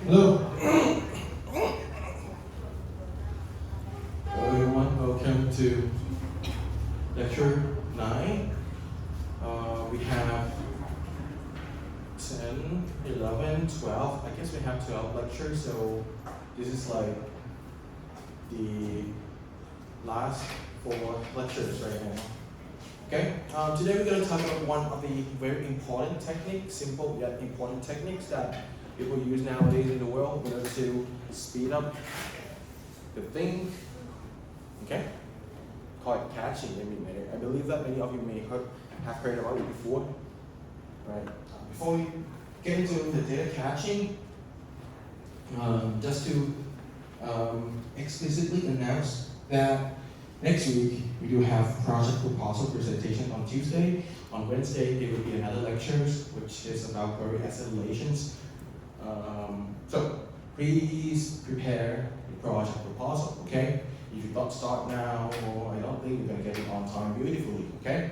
Hello. Hello everyone, welcome to lecture 9. We have 10, 11, 12. I guess we have 12 lectures, so this is like the last 4 lectures right now. Okay, today we're going to talk about one of the very important techniques, simple yet important techniques that people use nowadays in the world in order to speed up the thing. Okay, call it caching. I believe that many of you may have heard about it before. Right. Before we get into the data caching, just to explicitly announce that next week we do have project proposal presentation on Tuesday. On Wednesday there will be another lecture which is about query acceleration. So please prepare the project proposal, okay? If you don't start now, I don't think you're gonna get it on time beautifully, okay?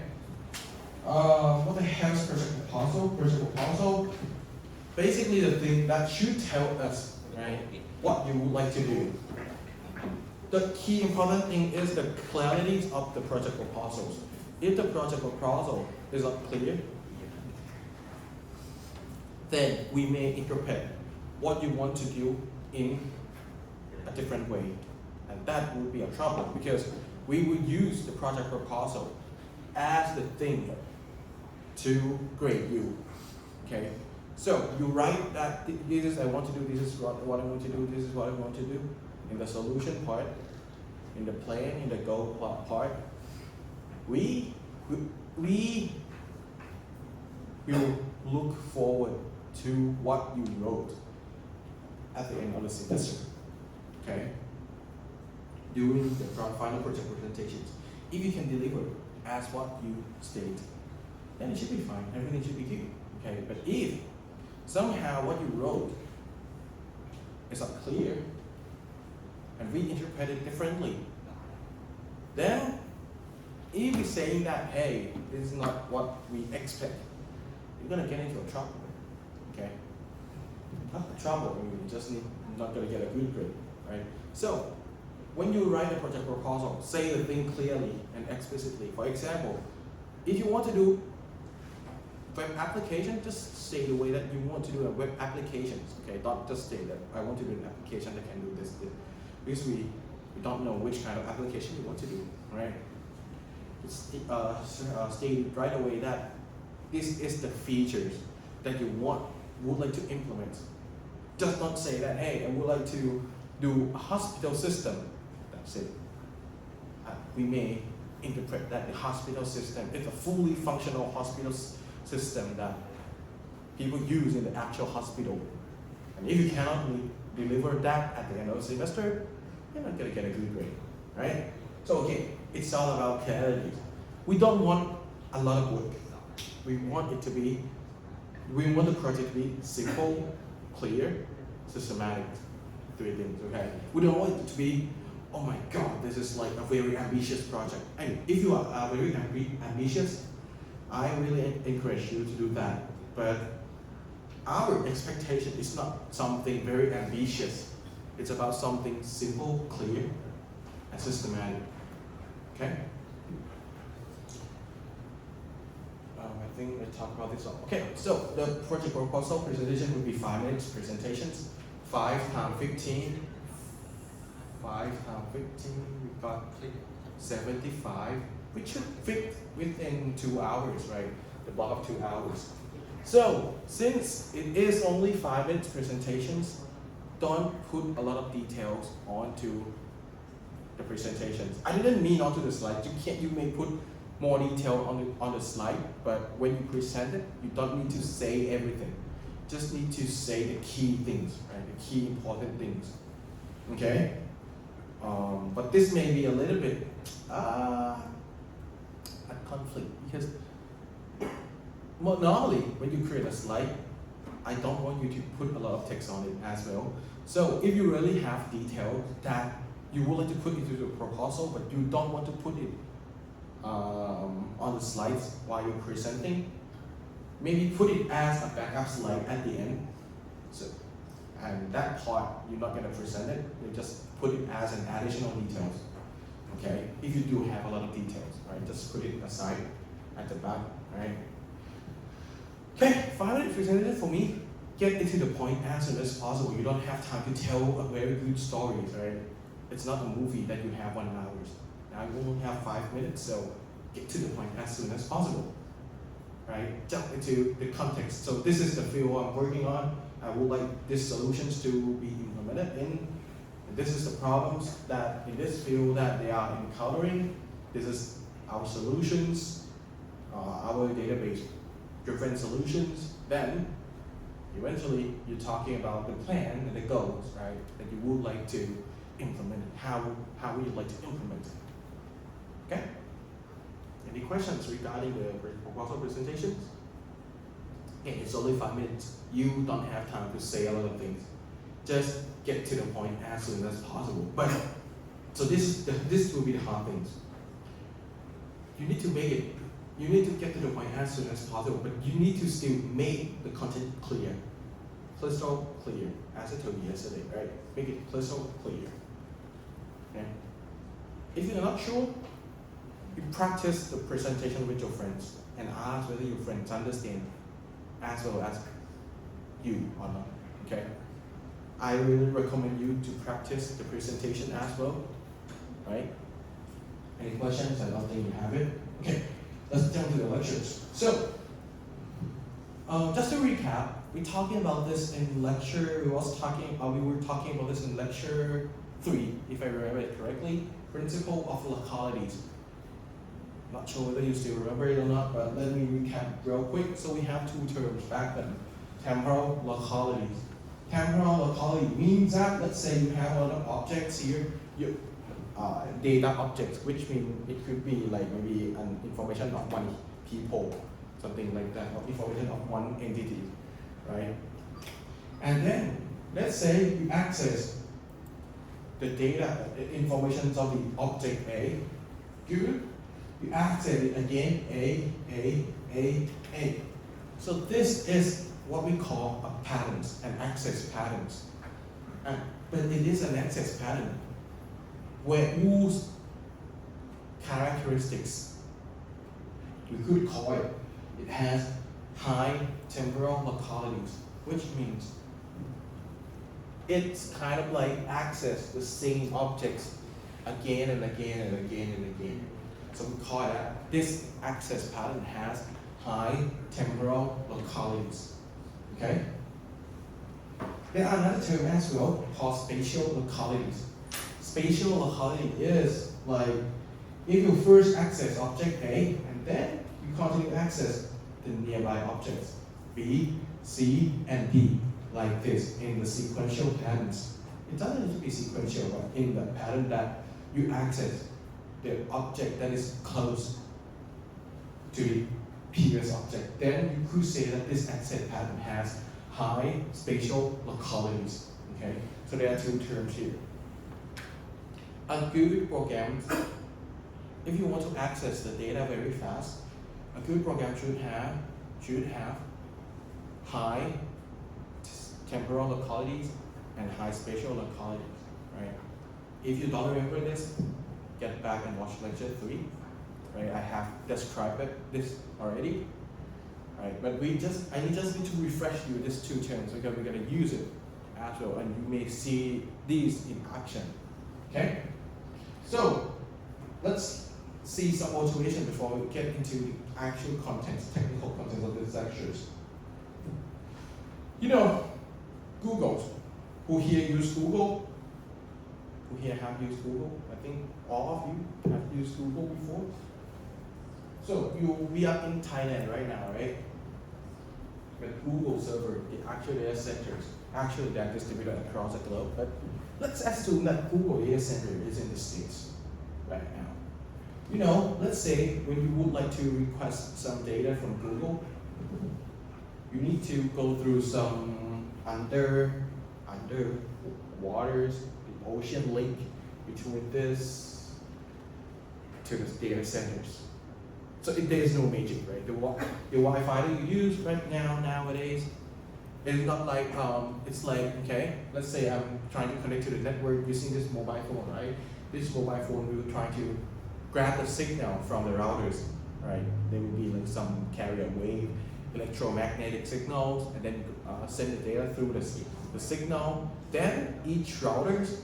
What the hell is project proposal? Project proposal, basically the thing that should tell us, right, what you would like to do. The key important thing is the clarity of the project proposals. If the project proposal is not clear, then we may interpret what you want to do in a different way. And that would be a trouble because we would use the project proposal as the thing to grade you. Okay? So you write that this is I want to do, this is what I want to do, this is what I want to do. In the solution part, in the plan, in the goal part, we will look forward to what you wrote at the end of the semester, okay? During the final project presentations. If you can deliver as what you state, then it should be fine, everything should be good, okay? But if somehow what you wrote is not clear, and we interpret it differently, then if you're saying that, hey, this is not what we expect, you're gonna get into a trouble, okay? Not a trouble, you just not gonna get a good grade, right? So, when you write a project proposal, say the thing clearly and explicitly. For example, if you want to do web application, just say the way that you want to do a web applications, okay? Don't just say that I want to do an application that can do this. Because we don't know which kind of application you want to do, right? State right away that this is the features that you would like to implement. Just don't say that, hey, I would like to do a hospital system. That's it. We may interpret that the hospital system is a fully functional hospital system that people use in the actual hospital. And if you cannot deliver that at the end of the semester, you're not going to get a good grade, right? So okay, it's all about clarity. We don't want a lot of work. We want the project to be simple, clear, systematic, 3 things, okay? We don't want it to be, oh my God, this is like a very ambitious project. And if you are very ambitious, I really encourage you to do that. But our expectation is not something very ambitious. It's about something simple, clear, and systematic. Okay? I think I talked about this all. Okay, so the project proposal presentation will be 5 minutes presentations. 5 times 15. 5 times 15, we got 75. We should fit within 2 hours, right? The block of 2 hours. So, since it is only 5 minutes presentations, don't put a lot of details onto the presentations. I didn't mean onto the slide. You may put more detail on the slide, but when you present it, you don't need to say everything. Just need to say the key things, right? The key important things. Okay? But this may be a little bit a conflict because normally when you create a slide, I don't want you to put a lot of text on it as well. So if you really have details that you would like to put into the proposal, but you don't want to put it on the slides while you're presenting, maybe put it as a backup slide at the end. So and that part you're not going to present it. You just put it as an additional details. Okay, if you do have a lot of details, right? Just put it aside at the back, right? Okay, 5 minute presentation for me. Get it to the point as soon as possible. You don't have time to tell a very good stories, right? It's not a movie that you have 1 hour. Now you only have 5 minutes, so get to the point as soon as possible, right? Jump into the context. So this is the field I'm working on. I would like these solutions to be implemented in. This is the problems that in this field that they are encountering. This is our solutions, our database driven solutions. Then eventually you're talking about the plan and the goals, right? That you would like to implement. How would you like to implement it? Okay? Any questions regarding the proposal presentations? Okay, it's only 5 minutes. You don't have time to say a lot of things. Just get to the point as soon as possible. But so this will be the hard things. You need to make it. You need to get to the point as soon as possible, but you need to still make the content clear, crystal clear, as I told you yesterday, right? Make it crystal clear. Okay? If you're not sure, you practice the presentation with your friends and ask whether your friends understand as well as you or not. Okay? I really recommend you to practice the presentation as well, right? Any questions? I don't think you have it. Okay, let's jump to the lectures. So, just to recap, we're talking about this in lecture. We were talking about this in lecture 3, if I remember it correctly. Principle of localities. Not sure whether you still remember it or not, but let me recap real quick. So we have 2 terms back then: temporal localities. Temporal locality means that, let's say you have a lot of objects here, data objects, which means it could be like maybe an information of one people, something like that, or information of one entity, right? And then, let's say you access the data, information of the object A, good, you access it again, A. So this is what we call a patterns, an access patterns. But it is an access pattern where whose characteristics, we could call it, it has high temporal localities, which means it's kind of like access the same objects again and again and again and again. So we call that this access pattern has high temporal localities. Okay? There are another term as well called spatial localities. Spatial locality is like if you first access object A and then you continue to access the nearby objects B, C, and D like this in the sequential patterns. It doesn't need to be sequential, but in the pattern that you access the object that is close to the previous object, then you could say that this access pattern has high spatial localities. Okay, so there are 2 terms here. A good program, if you want to access the data very fast, a good program should have high temporal localities and high spatial localities, right? If you don't remember this, get back and watch lecture 3. Right, I have described this already, right? But I just need to refresh you these 2 terms because we're going to use it as well, and you may see these in action. Okay, so let's see some motivation before we get into the actual contents, technical contents of these lectures. You know, Google. Who here use Google? Who here have used Google? I think all of you have used Google before. So we are in Thailand right now, right? But Google server, actually their centers, actually they're distributed across the globe. But let's assume that Google data center is in the States right now. You know, let's say when you would like to request some data from Google, you need to go through some under waters, the ocean link between this to the data centers. So there is no magic, right? The Wi-Fi that you use right now, nowadays, It's not like, it's like, okay, let's say I'm trying to connect to the network using this mobile phone, right? This mobile phone will try to grab the signal from the routers, right? There will be like some carrier wave, electromagnetic signals, and then send the data through the signal. Then each routers,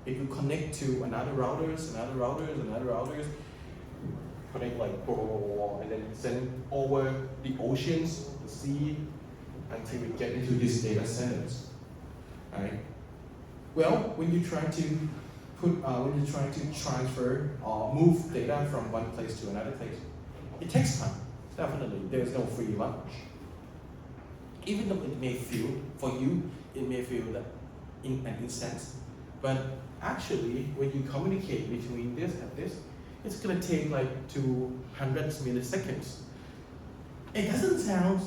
it will connect to another routers, connect like blah, blah, blah, blah, and then send over the oceans, the sea, until we get into these data centers, right? Well, when you try to transfer or move data from one place to another place, it takes time. Definitely, there's no free lunch. Even though it may feel, for you, it may feel that in an instance, but actually, when you communicate between this and this, it's gonna take like 200 milliseconds. It doesn't sound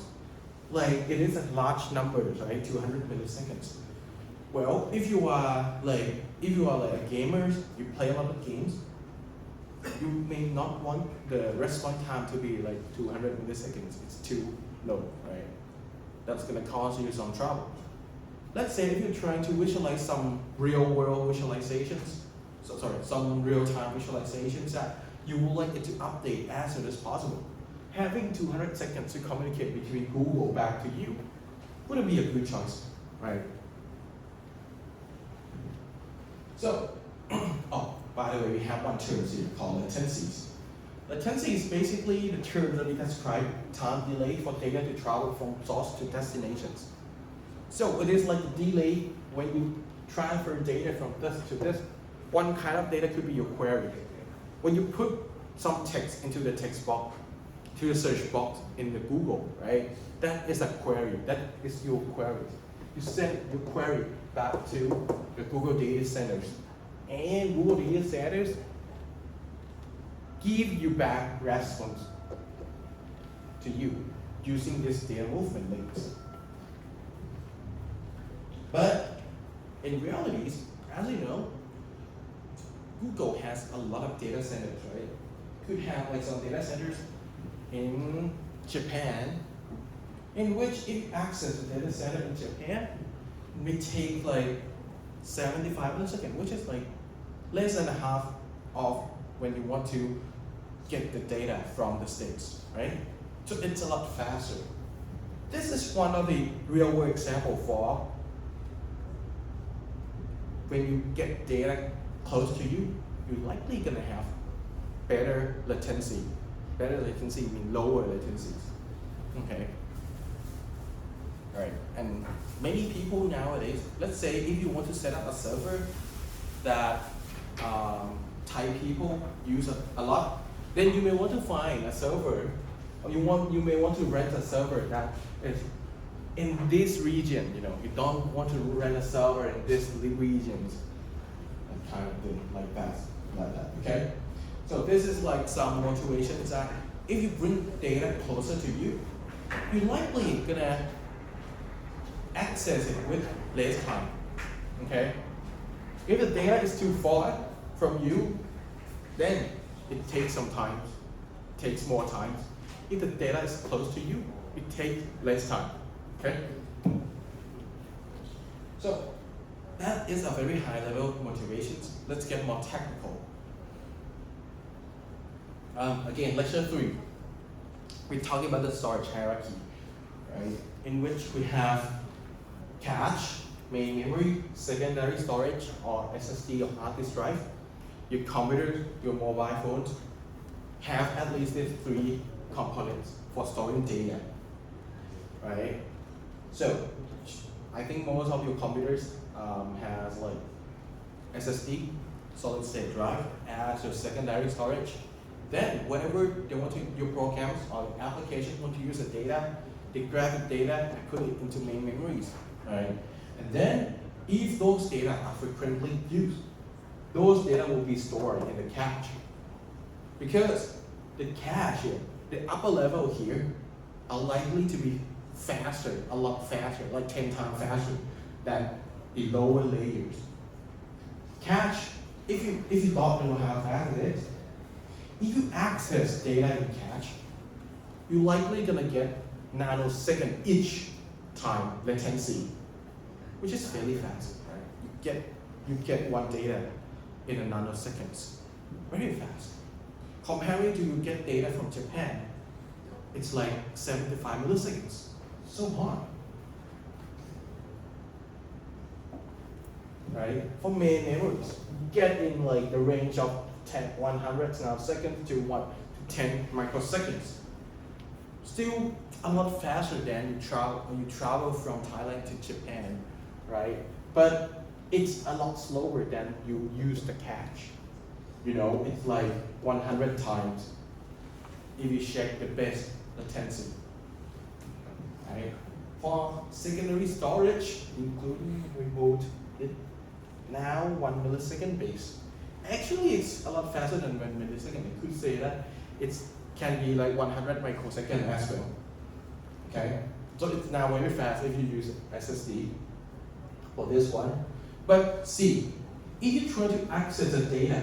like it is a large number, right? 200 milliseconds. Well, if you are like a gamer, you play a lot of games, you may not want the response time to be like 200 milliseconds. It's too low, right? That's gonna cause you some trouble. Let's say if you're trying to visualize some real-world visualizations, some real-time visualizations that you would like it to update as soon as possible. Having 200 seconds to communicate between Google back to you wouldn't be a good choice, right? So, oh, by the way, we have one term here called latencies. Latency is basically the term that we describe time delay for data to travel from source to destinations. So it is like a delay when you transfer data from this to this. One kind of data could be your query. When you put some text into the text box, to the search box in the Google, right? That is a query. That is your query. You send your query back to the Google data centers, and Google data centers give you back response to you using this data movement links. But in reality, as you know, Google has a lot of data centers, right? Could have like some data centers in Japan, in which if access the data center in Japan, it may take like 75 milliseconds, which is like less than half of when you want to get the data from the States, right? So it's a lot faster. This is one of the real world example for when you get data close to you, you're likely gonna have better latency. Better latency means lower latencies. Okay. All right. And many people nowadays, let's say if you want to set up a server that Thai people use a lot, then you may want to find a server, or you may want to rent a server that is in this region. You don't want to rent a server in this regions, that kind of thing, like that. Okay. So this is like some motivations that if you bring data closer to you, you're likely gonna access it with less time. Okay? If the data is too far from you, then it takes some time, takes more time. If the data is close to you, it takes less time. Okay? So that is a very high level motivations. Let's get more technical. Again, lecture 3. We're talking about the storage hierarchy, right? In which we have cache, main memory, secondary storage, or SSD or hard disk drive. Your computer, your mobile phones have at least these 3 components for storing data, right? So I think most of your computers has like SSD, solid state drive, as your secondary storage. Then whenever they want to, your programs or applications want to use the data, they grab the data and put it into main memories, right? And then if those data are frequently used, those data will be stored in the cache. Because the cache here, the upper level here, are likely to be faster, a lot faster, like 10 times faster than the lower layers. Cache, if you don't know how fast it is, if you access data in cache, you're likely gonna get nanosecond each time latency, which is fairly fast, right? You get one data in a nanoseconds, very fast. Comparing to you get data from Japan, it's like 75 milliseconds, so hard. Right? For main memories, you get in like the range of 100 nanoseconds to 10 microseconds. Still a lot faster than you travel from Thailand to Japan, right? But it's a lot slower than you use the cache. You know, it's like 100 times if you check the best latency. Right? For secondary storage, including remote, it now 1 millisecond base. Actually, it's a lot faster than 1 millisecond. I could say that it can be like 100 microseconds as well. Okay, so it's now very fast if you use SSD for this one. But see, if you try to access the data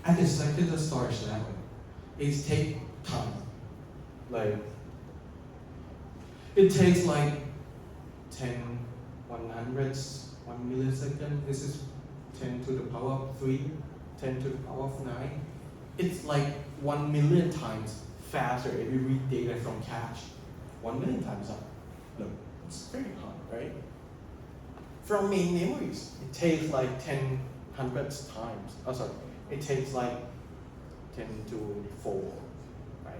at the secondary storage level, it takes time. Like it takes like 10 100s, 1 millisecond. This is 10 to the power of 3, 10 to the power of 9. It's like 1 million times faster if you read data from cache. 1 million times up. Look, it's very hard, right? From main memories, it takes like 10 hundreds times. Oh, sorry, it takes like 10 to 4, right?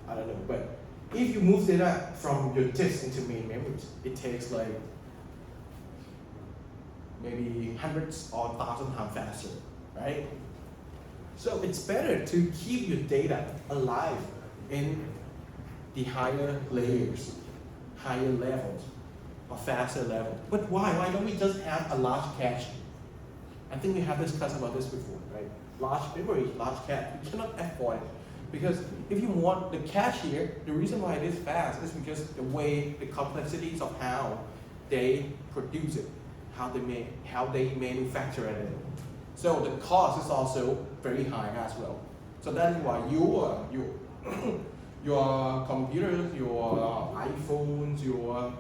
I don't know, but if you move data from your disk into main memories, it takes like maybe hundreds or 1,000 times faster, right? So it's better to keep your data alive in the higher layers, higher levels, or faster level. But why? Why don't we just have a large cache? I think we have discussed about this before, right? Large memory, large cache. We cannot afford it. Because if you want the cache here, the reason why it is fast is because the way, the complexities of how they produce it, how they manufacture it. So the cost is also very high as well. So that's why your computers, your iPhones, your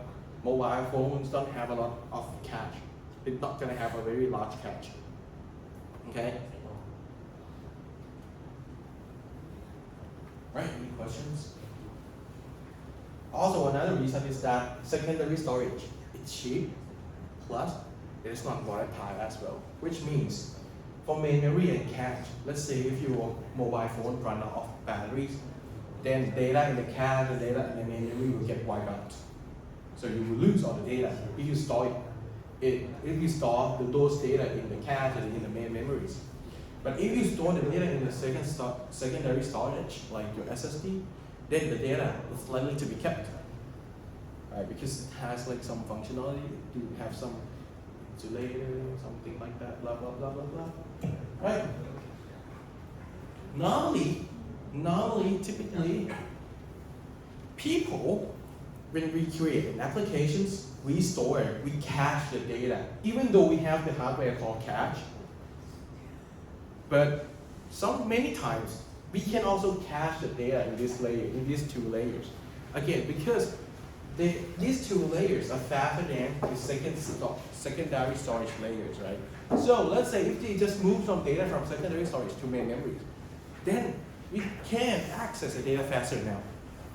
mobile phones don't have a lot of cache. It's not going to have a very large cache. Okay? Right, any questions? Also, another reason is that secondary storage, it's cheap, plus it is not volatile as well, which means for main memory and cache, let's say if your mobile phone run out of batteries, then data in the cache and data in the main memory will get wiped out. So you will lose all the data if you store it. If you store those data in the cache and in the main memories. But if you store the data in the secondary storage, like your SSD, then the data is likely to be kept, right? Because it has like some functionality to have some insulator, something like that, blah blah blah blah blah, right? Normally, typically, people, when we create applications, we store it, we cache the data, even though we have the hardware called cache. But many times, we can also cache the data in this layer, in these two layers. Again, because these two layers are faster than the secondary storage layers, right? So let's say if they just move some data from secondary storage to main memories, then we can access the data faster now,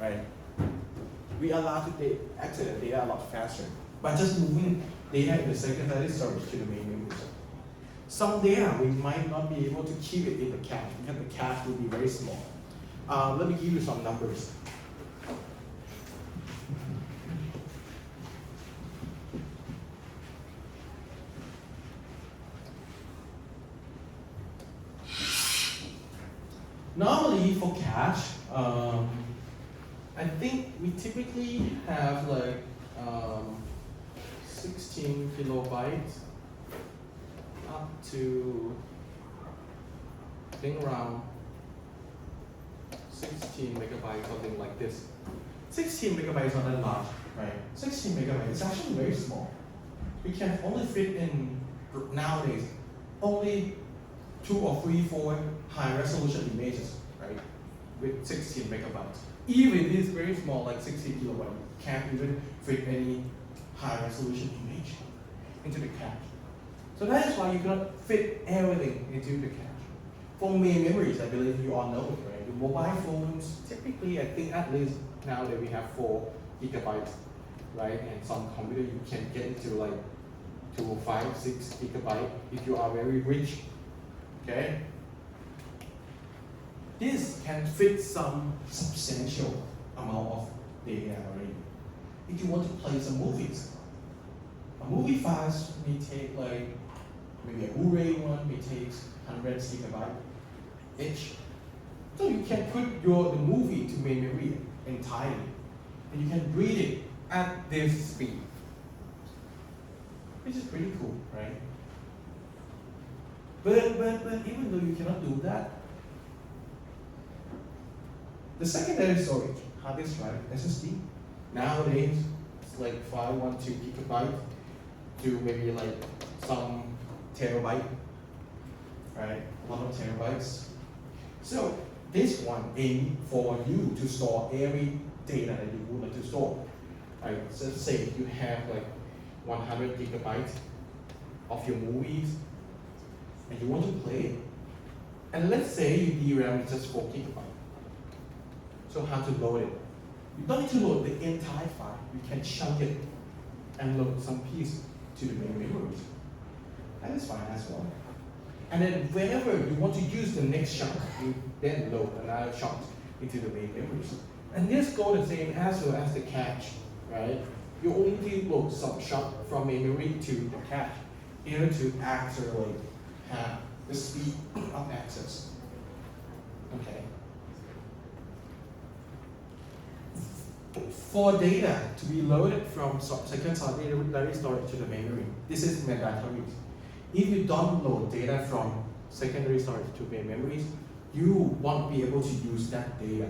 right? We are allowed to access the data a lot faster by just moving data in the secondary storage to the main memories. Some data we might not be able to keep it in the cache because the cache will be very small. Let me give you some numbers. Normally for cache, I think we typically have like 16 kilobytes up to, I think around 16 megabytes, something like this. 16 megabytes is not that large, right? 16 megabytes is actually very small. We can only fit in, nowadays, only 2 or 3, 4 high resolution images, right? With 16 megabytes. Even if it's very small, like 60 kilobyte, you can't even fit any high resolution image into the cache. So that is why you cannot fit everything into the cache. For main memories, I believe you all know it, right? The mobile phones, typically, I think at least now that we have 4 gigabytes, right? And some computer you can get into like 2, 5, 6 gigabytes if you are very rich, okay? This can fit some substantial amount of data already. If you want to play some movies, a movie file may take like, maybe a Blu-ray one may take 100 gigabytes each. So you can put the movie to main memory entirely, and you can read it at this speed, which is pretty cool, right? But even though you cannot do that, the secondary storage, hard disk drive, SSD, nowadays it's like 512 gigabyte to maybe like some terabyte, right? A lot of terabytes. So this one aims for you to store every data that you would like to store. Right? So say you have like 100 gigabytes of your movies and you want to play it. And let's say your DRAM is just 4 gigabytes. So how to load it? You don't need to load the entire file. You can chunk it and load some piece to the main memory. That is fine as well. And then whenever you want to use the next chunk, you then load another chunk into the main memory. And this goes the same as well as the cache, right? You only load some chunk from memory to the cache in order to actually have the speed of access. Okay. For data to be loaded from secondary storage to the memory, this is mandatory. If you don't load data from secondary storage to main memories, you won't be able to use that data.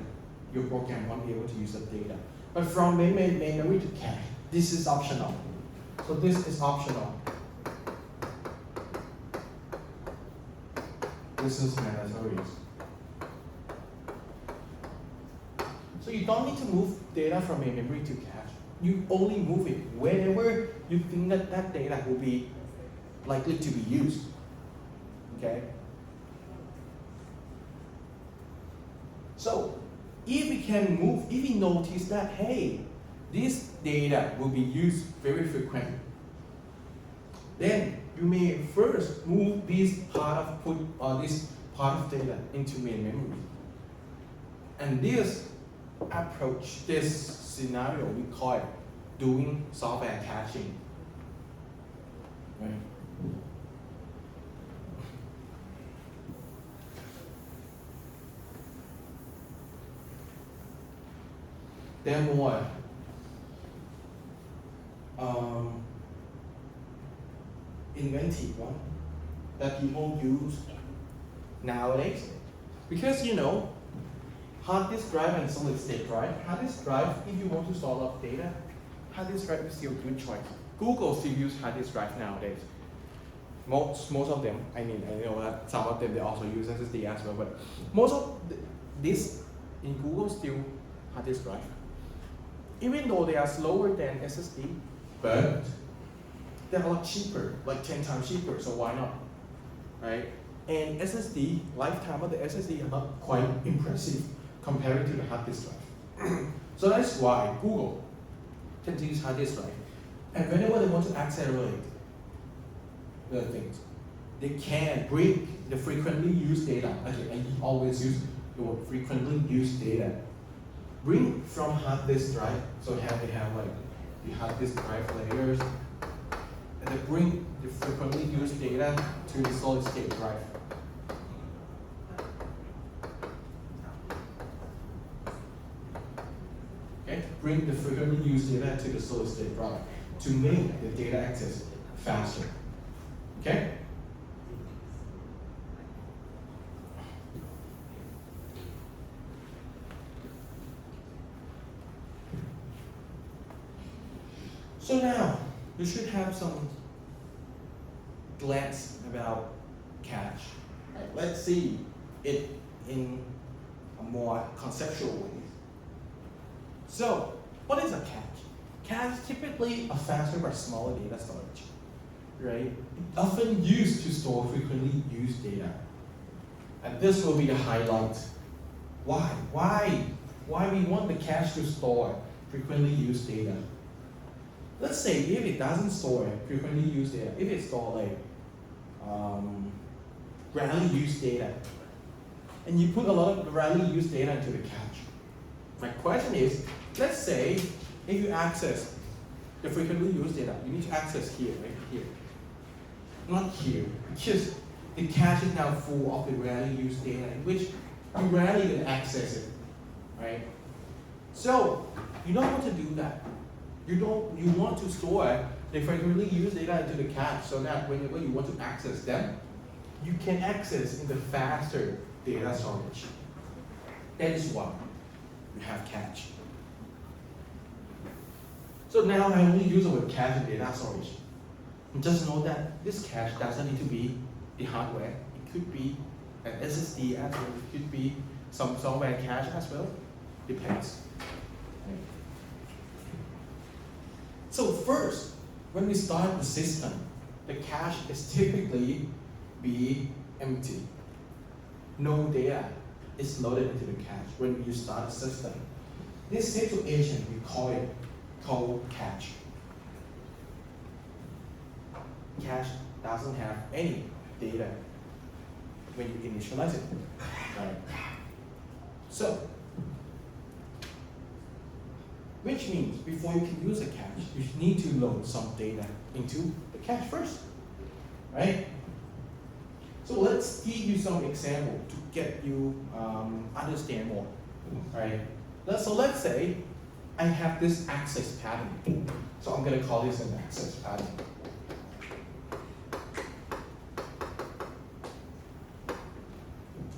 Your program won't be able to use that data. But from main memory to cache, this is optional. So this is optional. This is mandatory. So you don't need to move data from main memory to cache. You only move it whenever you think that that data will be likely to be used. Okay? So if we notice that, hey, this data will be used very frequently, then you may first move this part of data into main memory. And this approach, this scenario, we call it doing software caching. Right? There are more inventive one that people use nowadays, because hard disk drive and solid state drive. Hard disk drive, if you want to store a lot of data, hard disk drive is still a good choice. Google still use hard disk drive nowadays. Most of them, I know that some of them they also use SSD as well, but most of this in Google still hard disk drive. Even though they are slower than SSD, but they're a lot cheaper, like 10 times cheaper, so why not, right? And SSD, lifetime of the SSD are not quite impressive compared to the hard disk drive. So that's why Google tends to use hard disk drive. And whenever they want to accelerate the things, they can bring the frequently used data. Okay, I always use the word frequently used data. Bring from hard disk drive, so they have like the hard disk drive layers, and they bring the frequently used data to the solid state drive. Okay, bring the frequently used data to the solid state drive to make the data access faster. Okay? So now, you should have some glance about cache. Right, let's see it in a more conceptual way. So, what is a cache? Cache is typically a faster but smaller data storage, right? It's often used to store frequently used data. And this will be the highlight. Why? Why we want the cache to store frequently used data? Let's say if it doesn't store frequently used data, if it stores like rarely used data, and you put a lot of rarely used data into the cache. My question is, let's say if you access the frequently used data, you need to access here, right here. Not here, because the cache is now full of the rarely used data, in which you rarely can access it, right? So you don't want to do that. You want to store the frequently used data into the cache so that whenever you want to access them, you can access in the faster data storage. That is why you have cache. So now I only use the word cache in data storage. Just know that this cache doesn't need to be the hardware. It could be an SSD as well. It could be some software cache as well. Depends. Right. So first, when we start the system, the cache is typically be empty. No data is loaded into the cache when you start the system. This situation, we call it cold cache. Cache doesn't have any data when you initialize it. Right. So, which means before you can use a cache, you need to load some data into the cache first, right? So let's give you some example to get you understand more, right? So let's say I have this access pattern. So I'm going to call this an access pattern.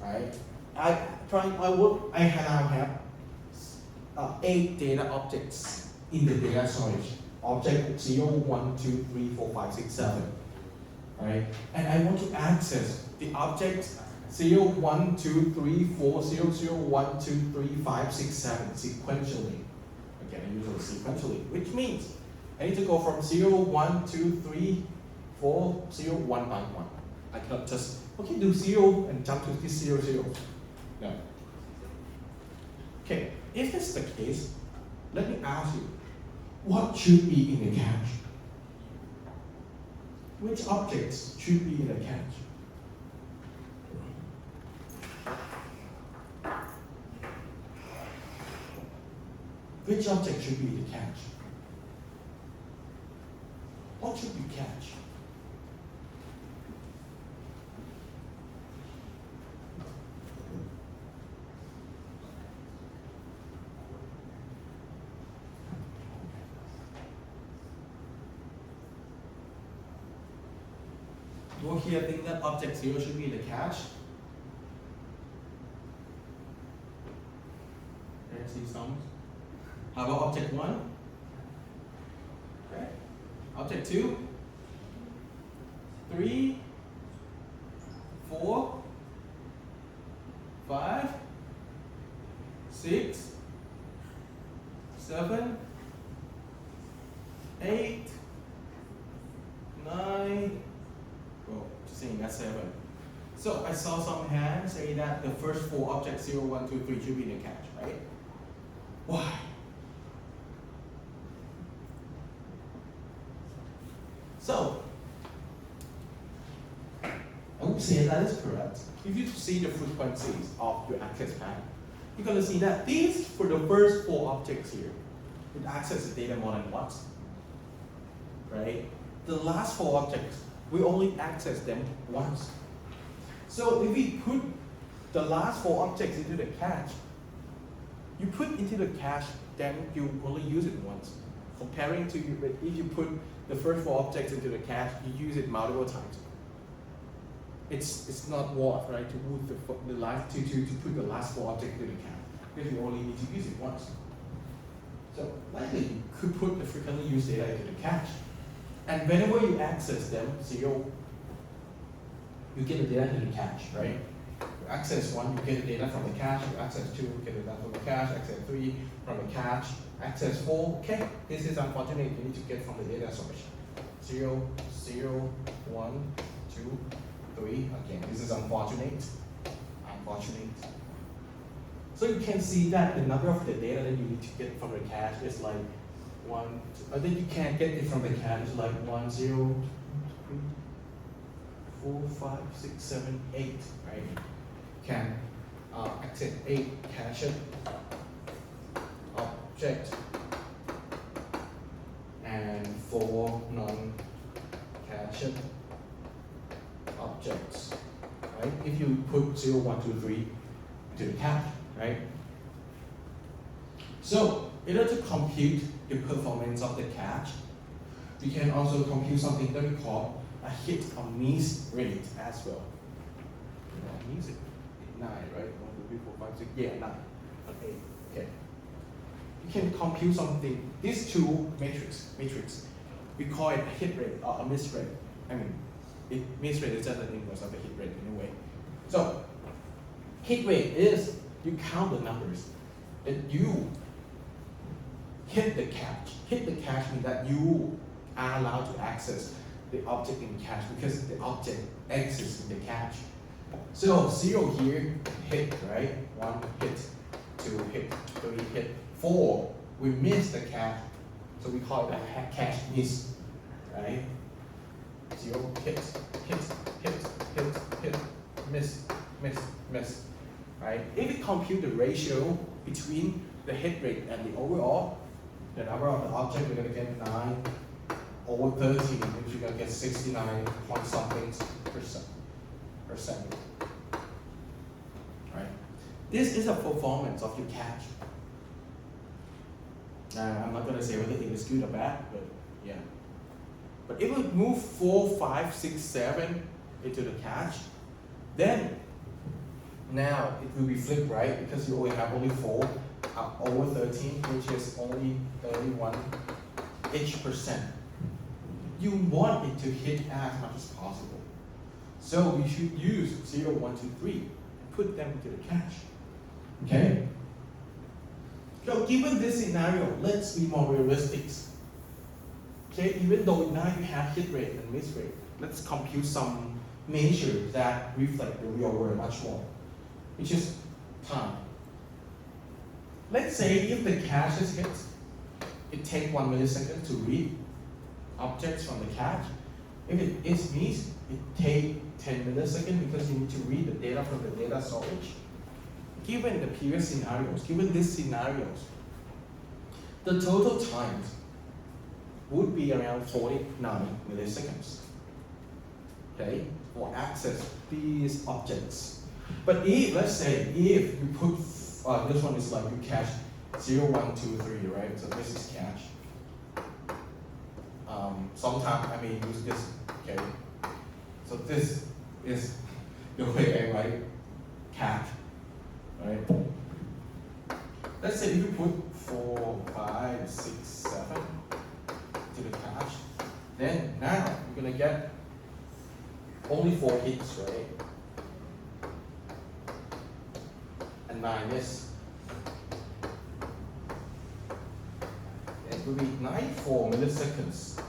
Right? I now have 8 data objects in the data storage. Object 0, 1, 2, 3, 4, 5, 6, 7. Right? And I want to access the objects 0, 1, 2, 3, 4, 0, 0, 1, 2, 3, 5, 6, 7 sequentially. Again, I use it sequentially, which means I need to go from 0, 1, 2, 3, 4, 0, 1 by 1. I cannot just, okay, do 0 and jump to this 0, 0. No. Okay, if that's the case, let me ask you, what should be in the cache? Which objects should be in the cache? Which object should be in the cache? What should be cache? Go here, think that object 0 should be in the cache. Let's see some. How about object 1? Okay. Object 2, 3, 4, 5, 6, 7, 8, 9. Oh, just saying that's 7. So I saw some hands say that the first 4 objects 0, 1, 2, 3 should be in the cache, right? Why? So I would say that is correct. If you see the frequencies of your access path, you're going to see that these, for the first 4 objects here, it access the data more than once, right? The last 4 objects, we only access them once. So if we put the last 4 objects into the cache, you put into the cache, then you only use it once. Comparing to if you put the first 4 objects into the cache, you use it multiple times. It's not worth, right, to put the last to put the last 4 objects into the cache, because you only need to use it once. So likely you could put the frequently used data into the cache. And whenever you access them, 0, you get the data into the cache, right? You access 1, you get the data from the cache. You access 2, you get the data from the cache. Access 3 from the cache. Access 4, okay, this is unfortunate. You need to get from the data source. 0, 0, 1, 2, 3. Again, this is unfortunate. So you can see that the number of the data that you need to get from the cache is like 1, then you can't get it from the cache. It's like 1, 0, 2, 3, 4, 5, 6, 7, 8, right? Can access 8 cached object and 4 non-cached objects, right? If you put 0, 1, 2, 3 to the cache, right? So in order to compute the performance of the cache, we can also compute something that we call a hit or miss rate as well. Miss it, 9, right? 1, 2, 3, 4, 5, 6, yeah, 9, 8, okay. You can compute something, these two matrix, we call it a hit rate or a miss rate. I mean, miss rate is just an inverse of the hit rate in a way. So, hit rate is you count the numbers that you hit the cache. Hit the cache means that you are allowed to access the object in the cache because the object exists in the cache. So 0 here, hit, right? 1 hit, 2 hit, 3 hit, 4, we miss the cache. So we call it a cache miss, right? 0 hit, miss, right? If we compute the ratio between the hit rate and the overall, the number of the object, we're gonna get 9 over 13, which you're gonna get 69 point something percent. Right? This is a performance of your cache. I'm not gonna say whether it is good or bad, but yeah. But if we move 4, 5, 6, 7 into the cache, then now it will be flipped, right? Because you only have only 4 over 13, which is only 31%. You want it to hit as much as possible. So we should use 0, 1, 2, 3 and put them into the cache. Okay? So given this scenario, let's be more realistic. Okay, even though now you have hit rate and miss rate, let's compute some measures that reflect the real world much more, which is time. Let's say if the cache is hit, it takes 1 millisecond to read objects from the cache. If it is missed, it takes 10 milliseconds because you need to read the data from the data storage. Given the previous scenarios, given these scenarios, the total time would be around 49 milliseconds, okay, for access these objects. But if, let's say, if you put, this one is like you cache 0, 1, 2, 3, right? So this is cache. Sometimes I may use this, okay? So this is the way I write cache, right? Let's say if you put 4, 5, 6, 7 to the cache, then now you're gonna get only 4 hits, right? And 9 is. It will be 94 milliseconds.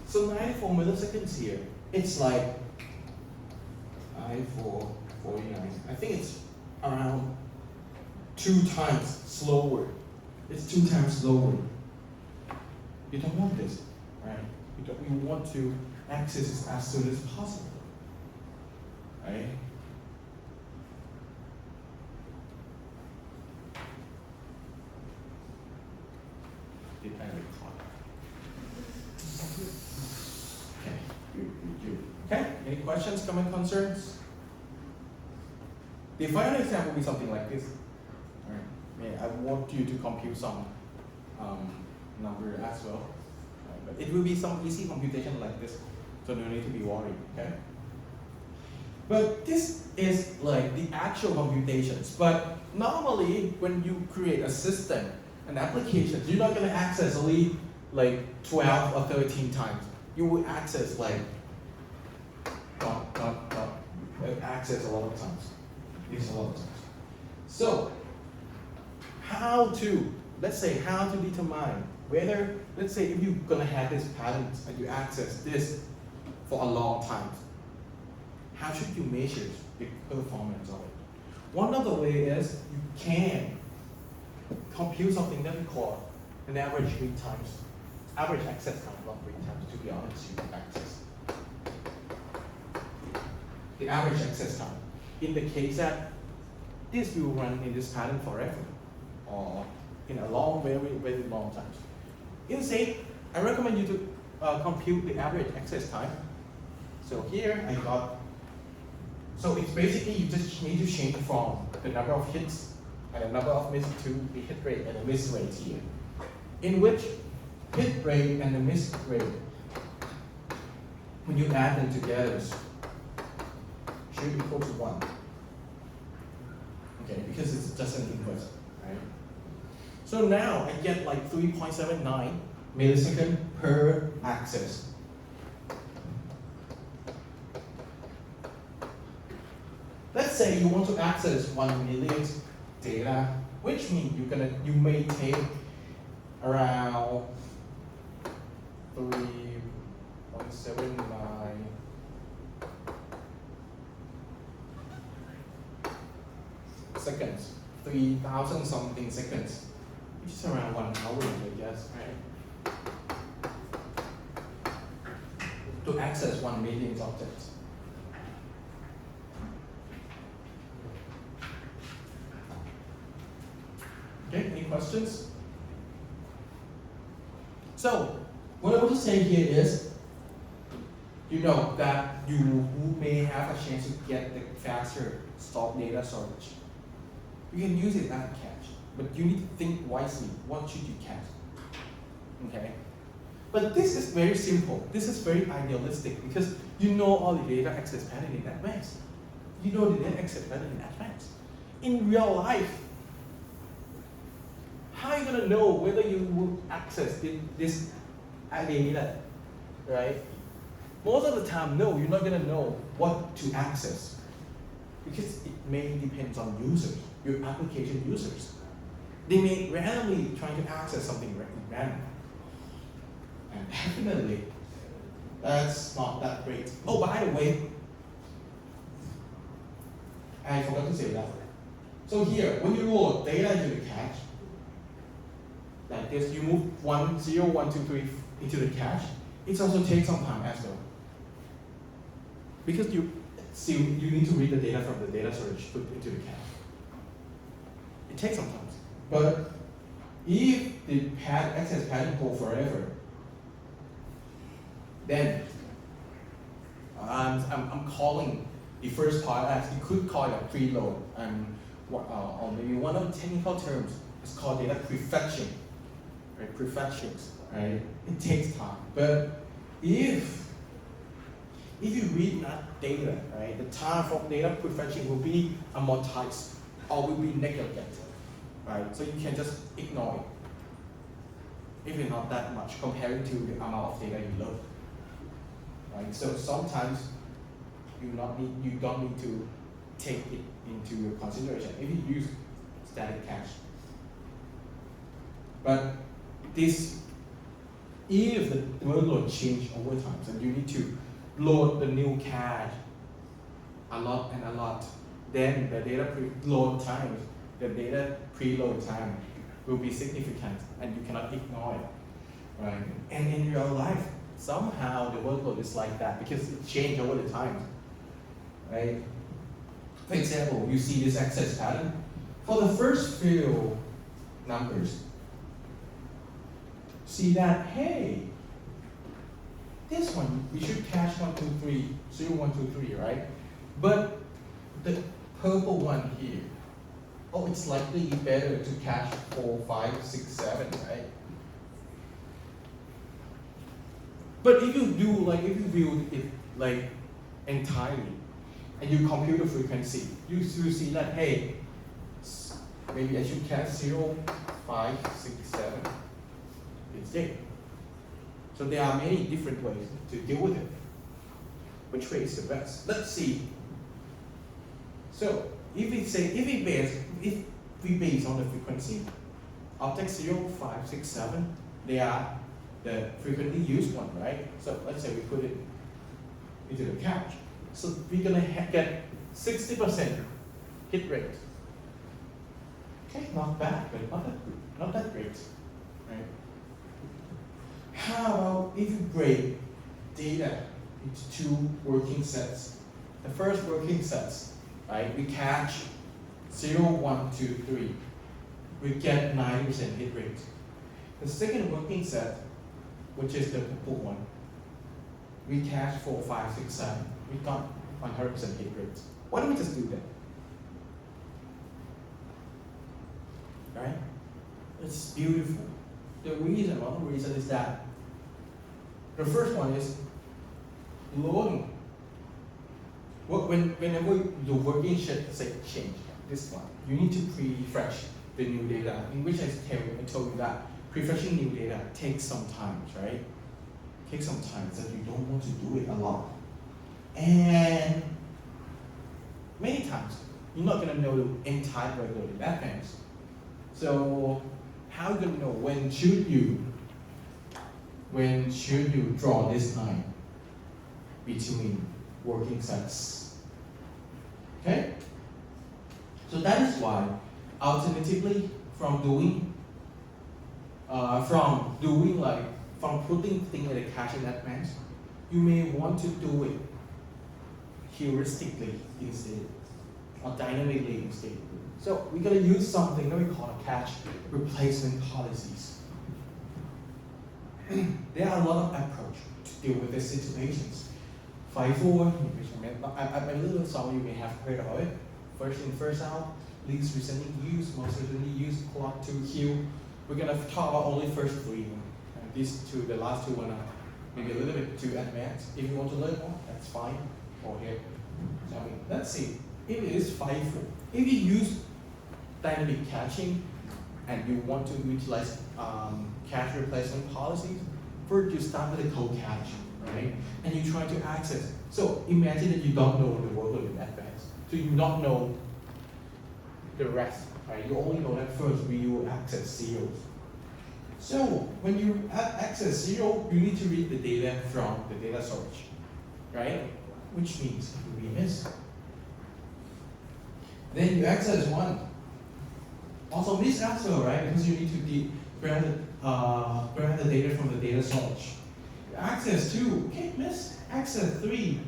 So 94 milliseconds here, it's like 94, 49. I think it's around 2 times slower. It's 2 times slower. You don't want this, right? You want to access it as soon as possible, right? Did I record? Okay, good. Okay, any questions, comments, concerns? The final example will be something like this. All right. I want you to compute some number as well. But it will be some easy computation like this, so no need to be worried, okay? But this is like the actual computations. But normally, when you create a system, an application, you're not going to access only like 12 or 13 times. You will access like access a lot of times. This a lot of times. So, let's say how to determine whether, let's say if you're gonna have this pattern and you access this for a long time, how should you measure the performance of it? One of the ways is you can compute something that we call an average read times, average access time, not read times, to be honest, you can access. The average access time. In the case that this will run in this pattern forever, or in a long, very, very long time. Instead, I recommend you to compute the average access time. So here I got, so it's basically you just need to change from the number of hits and the number of misses to the hit rate and the miss rate here. In which hit rate and the miss rate, when you add them together, should equal to 1. Okay, because it's just an inverse, right? So now I get like 3.79 millisecond per access. Let's say you want to access 1 million data, which means you may take around 3.79 seconds, 3,000 something seconds, which is around 1 hour, I guess, right? To access 1 million objects. Okay, any questions? So, what I want to say here is, you know that you may have a chance to get the faster stored data storage. You can use it as a cache, but you need to think wisely. What should you cache? Okay? But this is very simple. This is very idealistic because you know all the data access pattern in advance. You know the data access pattern in advance. In real life, how are you going to know whether you will access this data, right? Most of the time, no, you're not going to know what to access because it may depend on users, your application users. They may randomly try to access something random. And definitely, that's not that great. Oh, by the way, I forgot to say that. So here, when you load data into the cache, like this, you move 1, 0, 1, 2, 3 into the cache. It also takes some time as well. Because you need to read the data from the data storage put into the cache. It takes some time. But if the access pattern go forever, then I'm calling the first part as, you could call it a preload, or maybe one of the technical terms is called data prefetching. Right, prefetchings, right? It takes time. But if you read that data, right, the time for data prefetching will be amortized or will be neglected, right? So you can just ignore it. If it's not that much compared to the amount of data you load, right? So sometimes you don't need to take it into consideration if you use static cache. But if the workload change over time, and you need to load the new cache a lot and a lot, then the data preload time will be significant, and you cannot ignore it, right? And in real life, somehow the workload is like that because it changes over the time, right? For example, you see this access pattern. For the first few numbers, see that, hey, this one, we should cache 1, 2, 3, 0, 1, 2, 3, right? But the purple one here, oh, it's likely better to cache 4, 5, 6, 7, right? But if you view it like entirely, and you compute the frequency, you see that, hey, maybe I should cache 0, 5, 6, 7. It's there. So there are many different ways to deal with it. Which way is the best? Let's see. So if we base on the frequency, object 0, 5, 6, 7, they are the frequently used one, right? So let's say we put it into the cache. So we're gonna get 60% hit rate. Okay, not bad, but not that great, right? How about if you break data into two working sets? The first working sets, right? We catch 0, 1, 2, 3. We get 90% hit rate. The second working set, which is the purple one, we catch 4, 5, 6, 7. We got 100% hit rate. Why don't we just do that? Right? It's beautiful. One of the reasons is that the first one is loading. Whenever the working set say change, this one, you need to pre-refresh the new data, in which I told you that refreshing new data takes some time, right? Takes some time, so you don't want to do it a lot. And many times, you're not gonna know the entire regular in advance. So how are you gonna know when should you draw this line between working sets? Okay? So that is why, alternatively, from putting things in the cache in advance, you may want to do it heuristically instead, or dynamically instead. So we're going to use something that we call cache replacement policies. There are a lot of approaches to deal with these situations. FIFO, which I'm a little sorry you may have heard of it. First in, first out, least recently used, most recently used, clock to queue. We're going to talk about only first three. And these two, the last two are maybe a little bit too advanced. If you want to learn more, that's fine. Or here. So let's see. If it is FIFO, if you use dynamic caching and you want to utilize cache replacement policies, first you start with a cold cache, right? And you try to access. So imagine that you don't know the workload in advance. So you don't know the rest, right? You only know that first you will access zeros. So when you access 0, you need to read the data from the data source, right? Which means we miss. Then you access 1. Also miss also, right? Because you need to grab the data from the data source. Access 2, okay, miss. Access 3,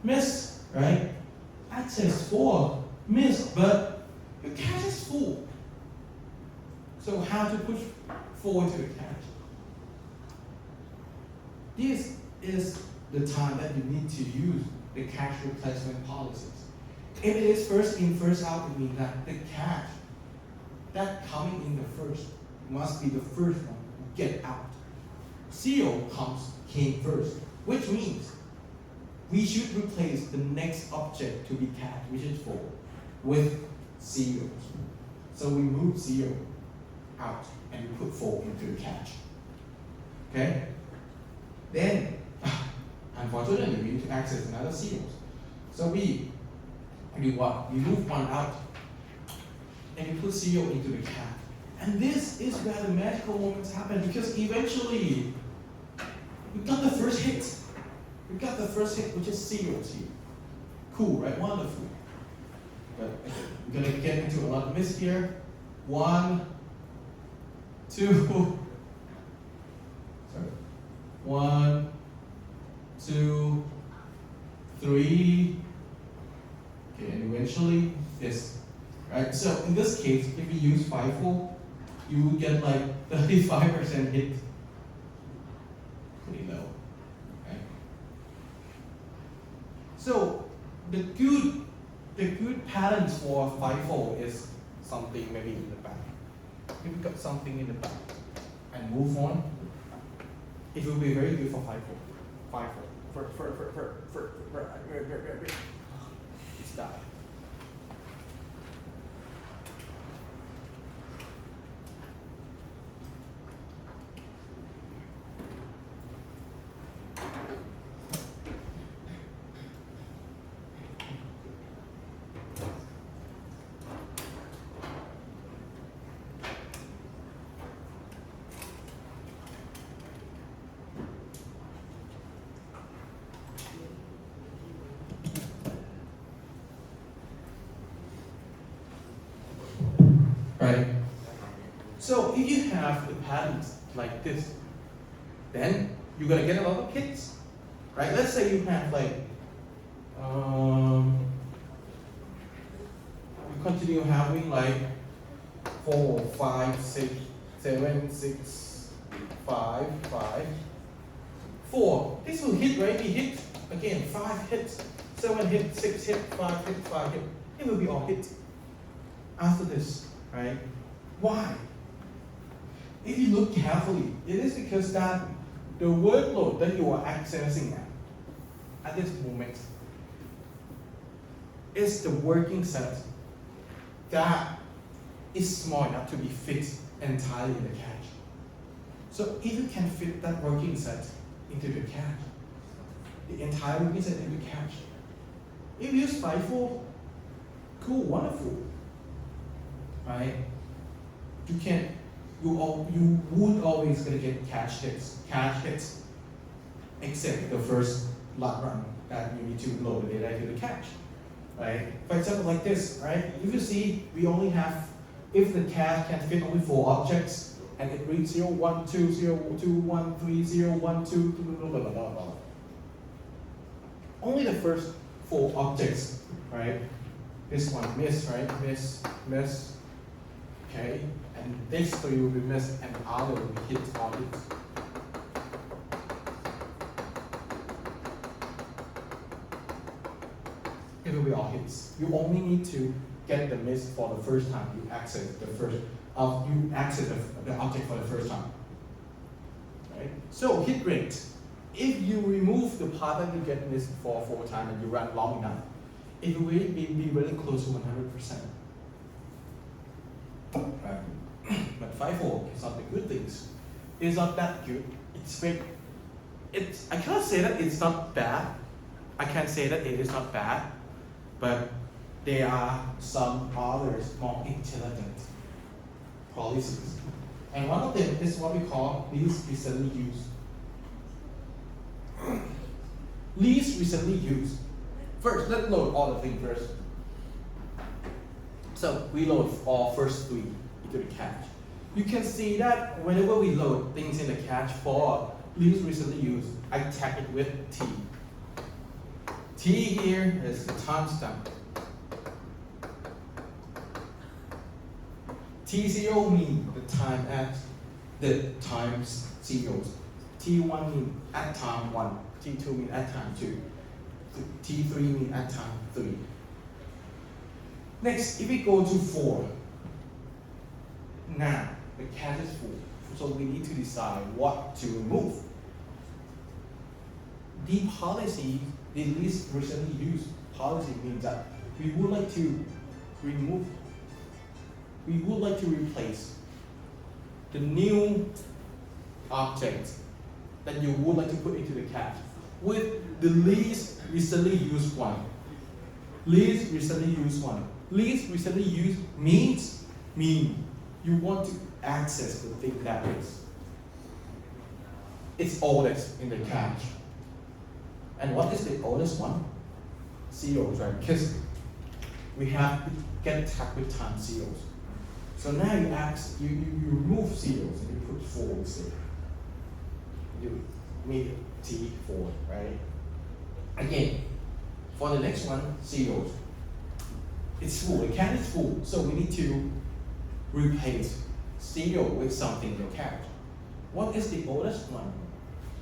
miss, right? Access 4, miss, but your cache is full. So how to push forward to the cache? This is the time that you need to use the cache replacement policies. If it is first in, first out, it means that the cache that coming in the first must be the first one to get out. 0 came first, which means we should replace the next object to be cached, which is 4, with 0. So we move 0 out and we put 4 into the cache. Okay? Then, unfortunately, we need to access another 0. So we do what? We move 1 out and we put 0 into the cache. And this is where the magical moments happen, because eventually we got the first hit. We got the first hit, which is 0s here. Cool, right? Wonderful. But we're gonna get into a lot of miss here. 1, 2, sorry. 1, 2, 3. Okay, and eventually this. Right? So in this case, if we use FIFO, you would get like 35% hit. Pretty low. Okay? So the good patterns for FIFO is something maybe in the back. If we got something in the back and move on, it will be very good for FIFO. It's died. So if you have the patterns like this, then you're gonna get a lot of hits, right? Let's say you have like, you continue having like 4, 5, 6, 7, 6, 5, 5, 4. This will hit, right? It hit again, 5 hits, 7 hit, 6 hit, 5 hit, 5 hit. It will be all hits after this, right? Why? If you look carefully, it is because that the workload that you are accessing at this moment is the working set that is small enough to be fit entirely in the cache. So if you can fit that working set into the cache, the entire working set into the cache, if you use FIFO, cool, wonderful, right? You would always gonna get cache hits, except the first lot run that you need to load the data into the cache, right? For example, like this, right? If you see, we only have, if the cache can fit only 4 objects, and it reads 0, 1, 2, 0, 2, 1, 3, 0, 1, 2, blah, blah, blah, blah, blah. Only the first 4 objects, right? This one miss, right? Miss, okay? And this 3 will be missed, and the other will be hit or hit. It will be all hits. You only need to get the miss for the first time you access the object for the first time. Right? So hit rate. If you remove the part that you get missed for 4 times and you run long enough, it will be really close to 100%. But FIFO is not the good things. It's not that good. It's great. I cannot say that it's not bad. I can't say that it is not bad, but there are some others more intelligent policies. And one of them is what we call least recently used. Least recently used. First, let's load all the things first. So we load all first 3 into the cache. You can see that whenever we load things in the cache for least recently used, I tag it with T. T here is the timestamp. T0 means the time at the times zeros. T1 means at time 1. T2 means at time 2. T3 means at time 3. Next, if we go to 4, now the cache is full, so we need to decide what to remove. The policy, the least recently used policy means that we would like to remove, we would like to replace the new object that you would like to put into the cache with the least recently used one. Least recently used one. Least recently used means you want to access the thing that is it's oldest in the cache. And what is the oldest one? Zeros, right? Because we have to get tagged with time zeros. So now you remove zeros and you put 4 instead. You make T4, right? Again, for the next one, zeros. It's full, the cache is full, so we need to replace 0 with something in the cache. What is the oldest one?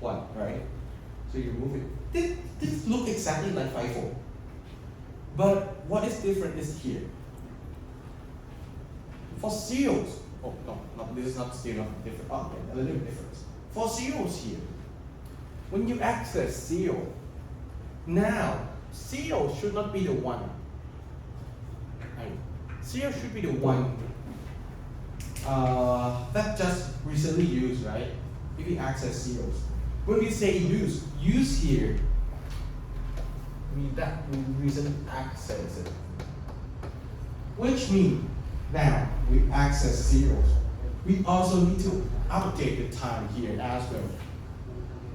1, right? So you remove it. This looks exactly like FIFO. But what is different is here. For zeros, oh no, this is not still not different. Oh, okay, a little bit different. For zeros here, when you access 0, now 0 should not be the 1. Right? 0 should be the 1 that just recently used, right? If you access zeros. When we say use here, mean that we recently access it. Which means now we access zeros. We also need to update the time here as well.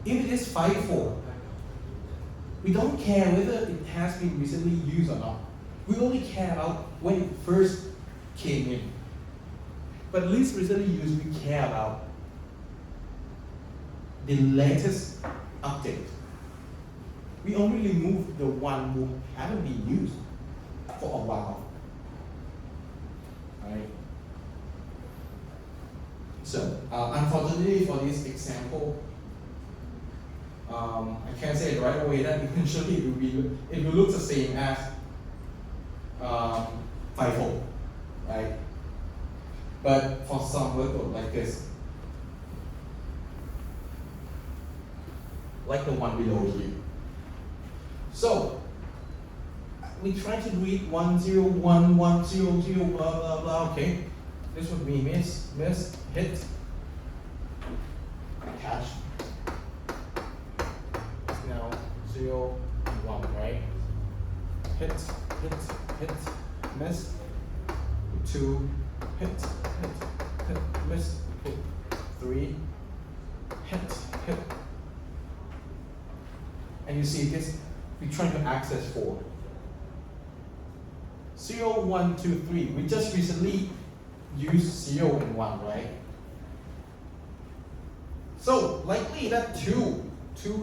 If it is FIFO, we don't care whether it has been recently used or not. We only care about when it first came in. But least recently used, we care about the latest update. We only remove the one who haven't been used for a while. Right? So, unfortunately for this example, I can't say it right away that eventually it will look the same as FIFO, right? But for some workload like this, like the one below here. So we try to read 101, 100, blah blah blah. Okay, this would be miss, hit, catch. It's now 0 and 1, right? Hit, miss, 2, hit, miss, 3, hit. And you see this, we're trying to access 4. 0, 1, 2, 3. We just recently used 0 and 1, right? So likely that 2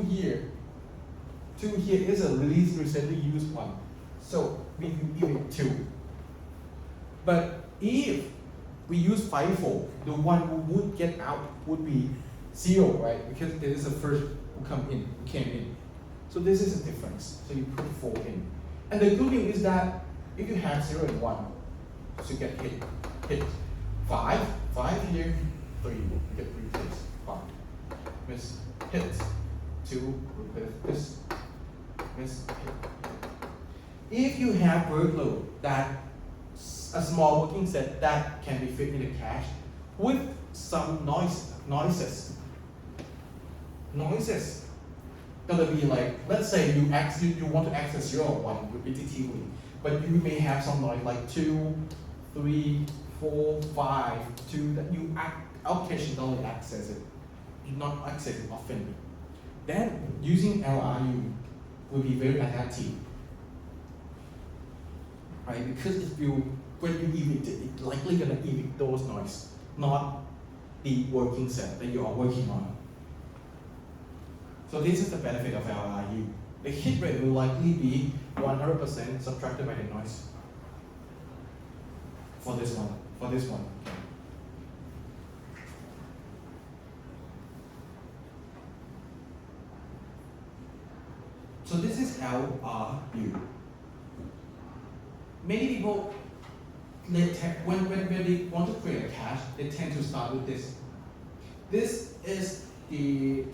here is a least recently used one. So we give it 2. But if we use FIFO, the one who would get out would be 0, right? Because it is the first who came in. So this is a difference. So you put 4 in. And the good thing is that if you have 0 and 1, so you get hit. 5 here, 3, you get 3 hits. 5. Miss, hit. 2, miss, hit. If you have workload that a small working set that can be fit in the cache with some noises gonna be like, let's say you want to access 0 or 1 repetitively, but you may have some noise like 2, 3, 4, 5, 2 that you occasionally access it. You not access it often. Then using LRU will be very adaptive. Right? Because when you evict it, it's likely gonna evict those noise, not the working set that you are working on. So this is the benefit of LRU. The hit rate will likely be 100% subtracted by the noise. For this one. So this is LRU. Many people, when they want to create a cache, they tend to start with this. This is the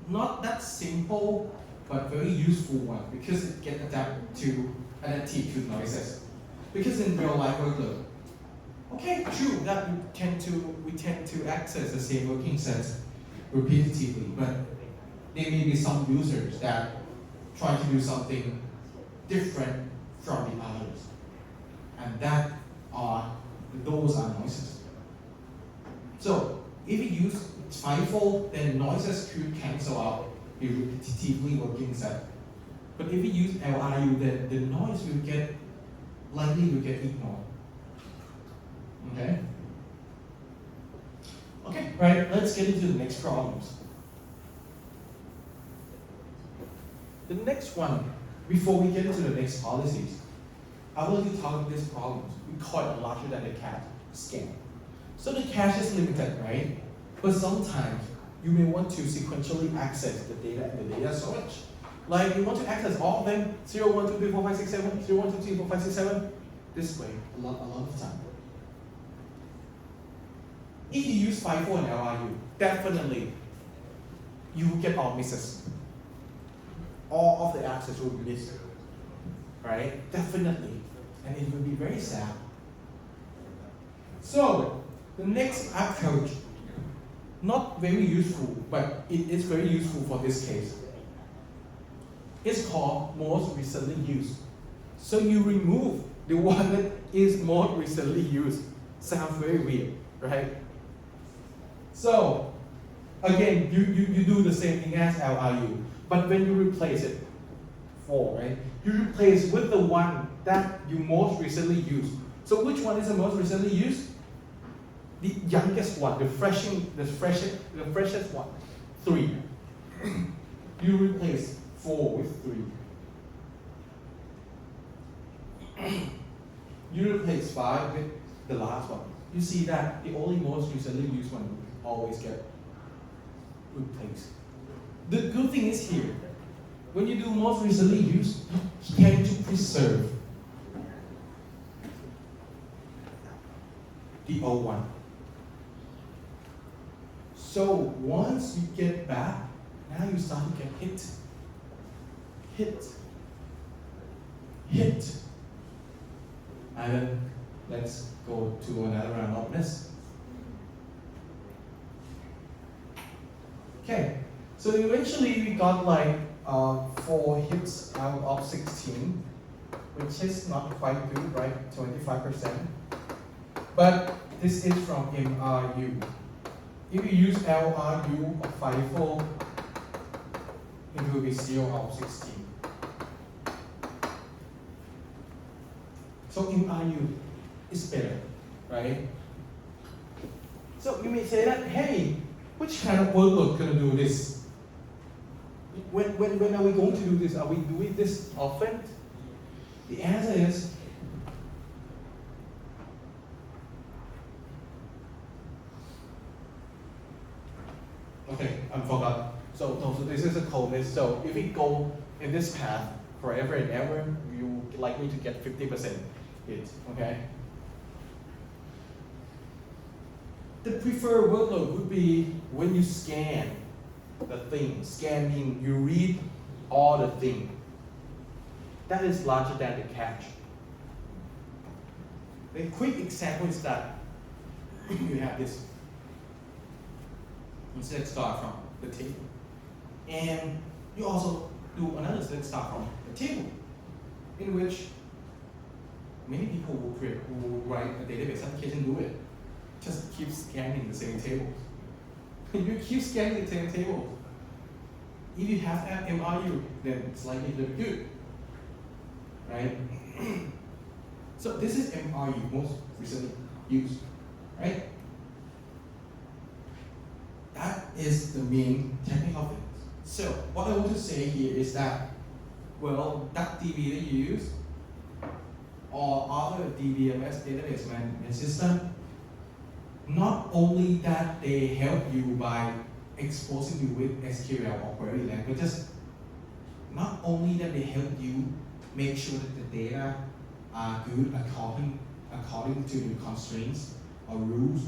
not that simple, but very useful one because it can adaptive to noises. Because in real life workload, okay, true that we tend to access the same working sets repetitively, but there may be some users that try to do something different from the others, and those are noises. So if you use FIFO, then noises could cancel out the repetitively working set. But if you use LRU, then the noise likely will get ignored. Okay, right, let's get into the next problems. The next one, before we get into the next policies, I want to talk about these problems. We call it larger than the cat scam. So the cache is limited, right? But sometimes you may want to sequentially access the data in the data storage. Like you want to access all of them, 0, 1, 2, 3, 4, 5, 6, 7, 0, 1, 2, 3, 4, 5, 6, 7, this way, a lot of time. If you use FIFO and LRU, definitely you will get all misses. All of the access will be missed, right? Definitely, and it will be very sad. So the next approach, not very useful, but it is very useful for this case. It's called most recently used. So you remove the one that is most recently used. Sounds very weird, right? So again, you do the same thing as LRU, but when you replace it, right? You replace with the one that you most recently used. So which one is the most recently used? The youngest one, the freshest one, 3. You replace 4 with 3. You replace 5 with the last one. You see that the only most recently used one always get replaced. The good thing is here, when you do most recently used, you tend to preserve the old one. So once you get back, now you start to get hit. And then let's go to another round of this. Okay, so eventually we got like 4 hits out of 16, which is not quite good, right? 25%. But this is from MRU. If you use LRU of FIFO, it will be 0 out of 16. So MRU is better, right? So you may say that, hey, which kind of workload gonna do this? When are we going to do this? Are we doing this often? The answer is okay, I forgot. So this is a code list. So if we go in this path forever and ever, you likely to get 50% hit. Okay. The preferred workload would be when you scan the thing. Scanning, you read all the thing. That is larger than the cache. A quick example is that you have this. Let's start from the table. And you also do another let's start from the table, in which many people will write a database application do it. Just keep scanning the same tables. You keep scanning the same tables. If you have MRU, then it's likely to be good, right? So this is MRU, most recently used, right? That is the main technical thing. So what I want to say here is that, well, that DB that you use or other DBMS database management system, not only that they help you by exposing you with SQL or query languages, not only that they help you make sure that the data are good according to the constraints or rules,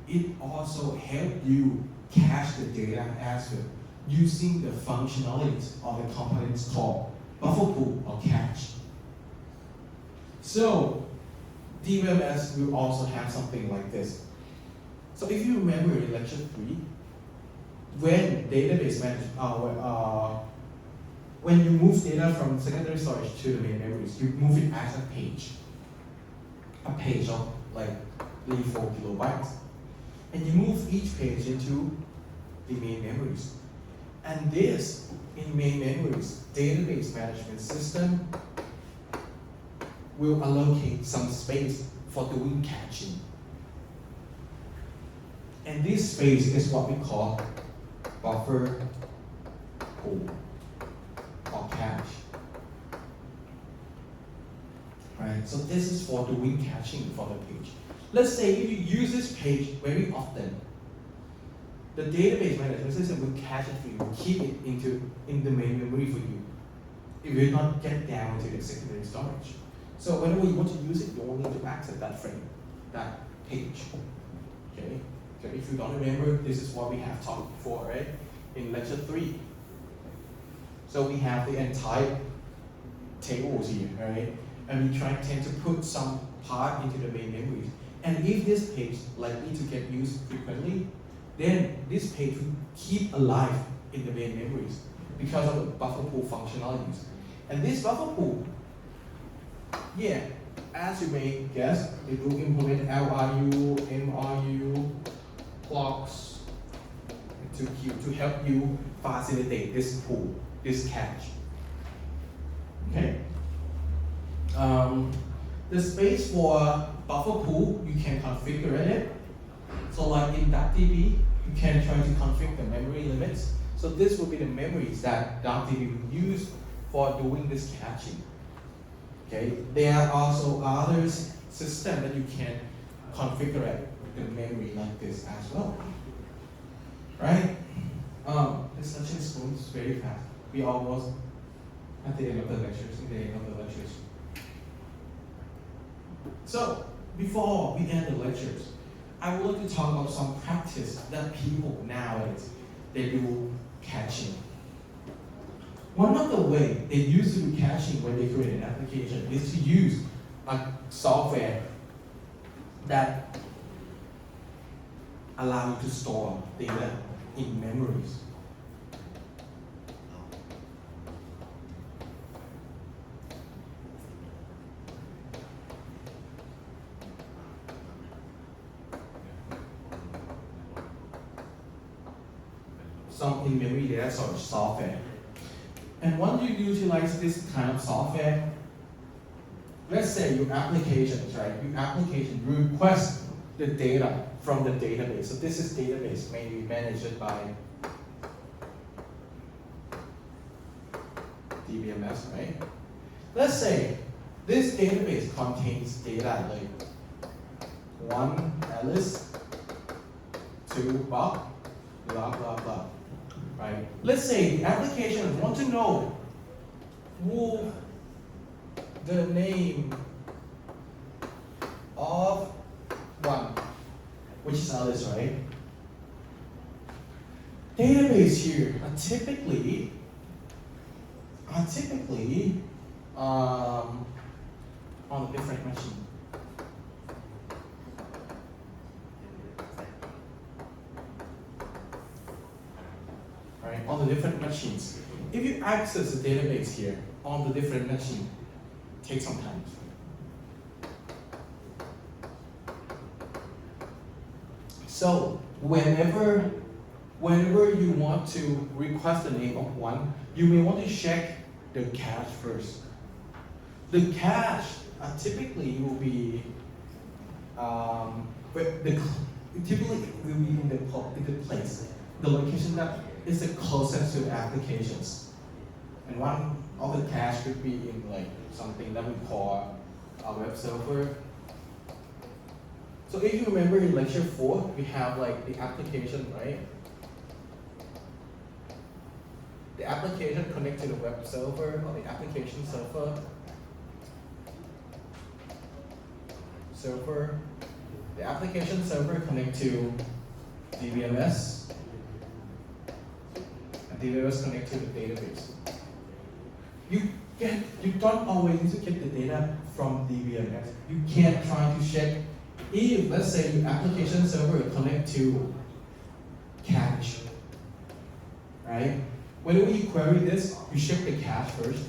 it also helps you cache the data as well using the functionalities of the components called buffer pool or cache. So DBMS will also have something like this. So if you remember in lecture 3, when database management, when you move data from secondary storage to the main memories, you move it as a page of like 3-4 kilobytes, and you move each page into the main memories. And this, in main memories, database management system will allocate some space for doing caching. And this space is what we call buffer pool or cache. Right? So this is for doing caching for the page. Let's say if you use this page very often, the database management system will cache it for you, keep it in the main memory for you. It will not get down to the secondary storage. So whenever you want to use it, you only need to access that frame, that page. Okay? So if you don't remember, this is what we have talked before, right? In lecture 3. So we have the entire tables here, right? And we tend to put some part into the main memories. And if this page likely to get used frequently, then this page will keep alive in the main memories because of the buffer pool functionalities. And this buffer pool, yeah, as you may guess, it will implement LRU, MRU, clocks to help you facilitate this pool, this cache. Okay. The space for buffer pool, you can configure it So like in DBP, you can try to configure the memory limits. So this will be the memories that DBP will use for doing this caching. Okay, there are also other systems that you can configure the memory like this as well. Right? This lecture is going very fast. We almost at the end of the lectures, So, before we end the lectures, I would like to talk about some practice that people nowadays, they do caching. One of the ways they used to do caching when they create an application is to use a software that allow you to store data in memories. Some in-memory data storage software. And when you utilize this kind of software, let's say your applications, right? Your application requests the data from the database. So this is database mainly managed by DBMS, right? Let's say this database contains data like 1 Alice, 2 Bob, blah blah blah. Right? Let's say the application wants to know who the name of 1, which is Alice, right? Database here are typically on a different machine. Right? On the different machines. If you access the database here on the different machine, take some time. So whenever you want to request the name of 1, you may want to check the cache first. The cache typically will be typically will be in the place, the location that is the closest to the applications. And one of the cache could be in like something that we call a web server. So if you remember in lecture 4, we have like the application, right? The application connect to the web server or the application server. The application server connect to DBMS. And DBMS connect to the database. You don't always need to get the data from DBMS. You can try to check if, let's say, your application server connect to cache, right? Whenever you query this, you check the cache first.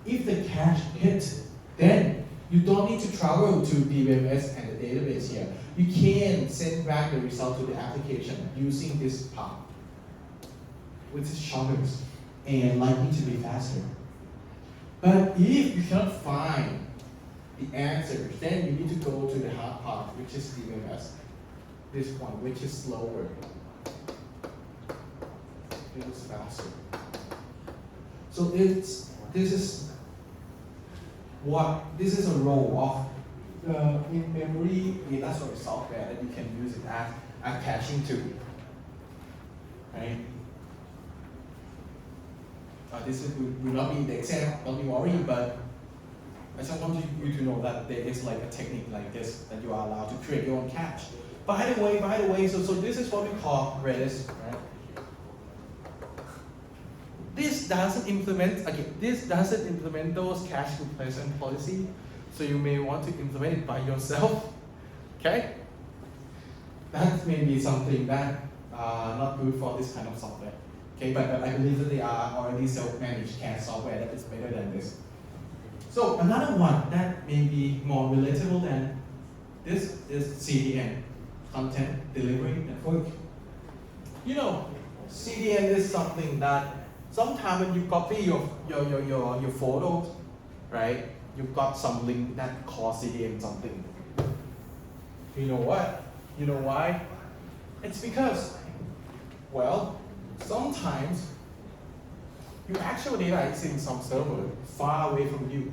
If the cache hits, then you don't need to travel to DBMS and the database here. You can send back the result to the application using this path, which is shorter and likely to be faster. But if you cannot find the answers, then you need to go to the hard path, which is DBMS. This one, which is slower. It is faster. So this is a role of in-memory data storage software that you can use it as a caching tool, right? This will not be the exam, don't be worried, but I just want you to know that there is like a technique like this that you are allowed to create your own cache. By the way, so this is what we call Redis, right? This doesn't implement those cache replacement policy, so you may want to implement it by yourself. Okay? That may be something that not good for this kind of software. Okay, but I believe that they are already self-managed cache software that is better than this. So another one that may be more relatable than this is CDN, Content Delivery Network. You know, CDN is something that sometimes when you copy your photos, right? You've got some link that calls CDN something. You know what? You know why? It's because, well, sometimes your actual data is in some server far away from you.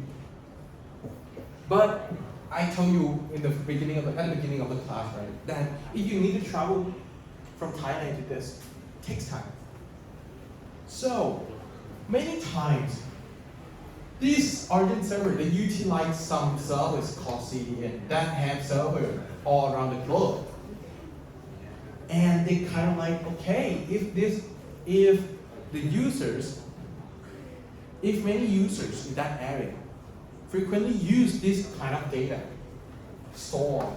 But I told you in the beginning of at the beginning of the class, right, that if you need to travel from Thailand to this, it takes time. So many times, these origin server, they utilize some service called CDN that have server all around the globe. And they kind of like, okay, if many users in that area frequently use this kind of data, store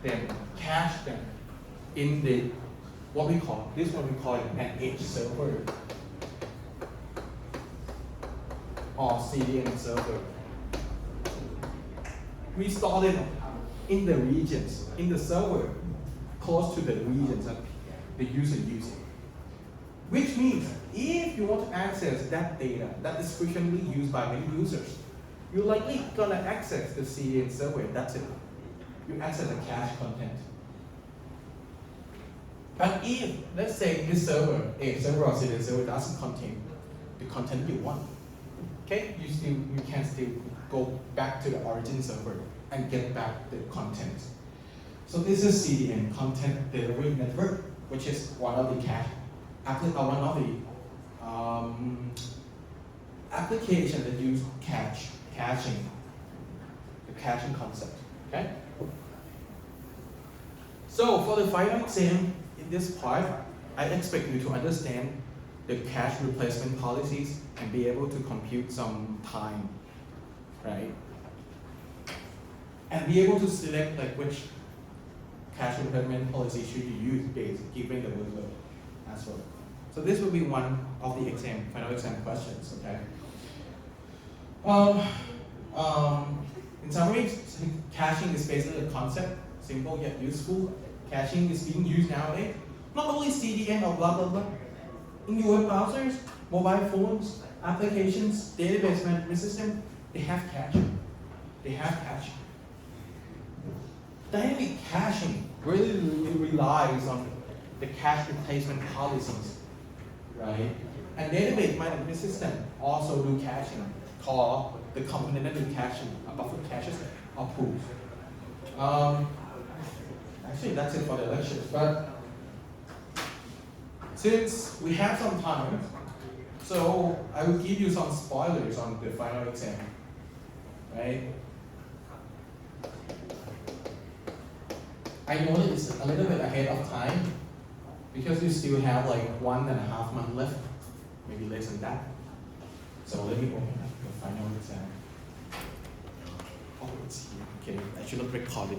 them, cache them in the what we call an edge server or CDN server. We store them in the regions, in the server, close to the regions that the user uses. Which means, if you want to access that data that is frequently used by many users, you're likely gonna access the CDN server, that's it. You access the cache content. But if, let's say this server, a server or CDN server doesn't contain the content you want, okay, you can still go back to the origin server and get back the content. So this is CDN, Content Delivery Network, which is one of the application that use caching, the caching concept. Okay. So for the final exam in this part, I expect you to understand the cache replacement policies and be able to compute some time, right? And be able to select like which cache replacement policy should you use based given the workload as well. So this will be one of the final exam questions, okay? In summary, caching is basically a concept, simple yet useful. Caching is being used nowadays, not only CDN or blah blah blah. In your web browsers, mobile phones, applications, database management system, they have caching. Dynamic caching really relies on the cache replacement policies, right? And database management system also do caching, called the component caching, buffer caches or pools. Actually, that's it for the lectures. But since we have some time, so I will give you some spoilers on the final exam, right? I know that it's a little bit ahead of time because you still have like 1.5 months left, maybe less than that. So let me open up the final exam. Oh, it's here. Okay, I should not record it.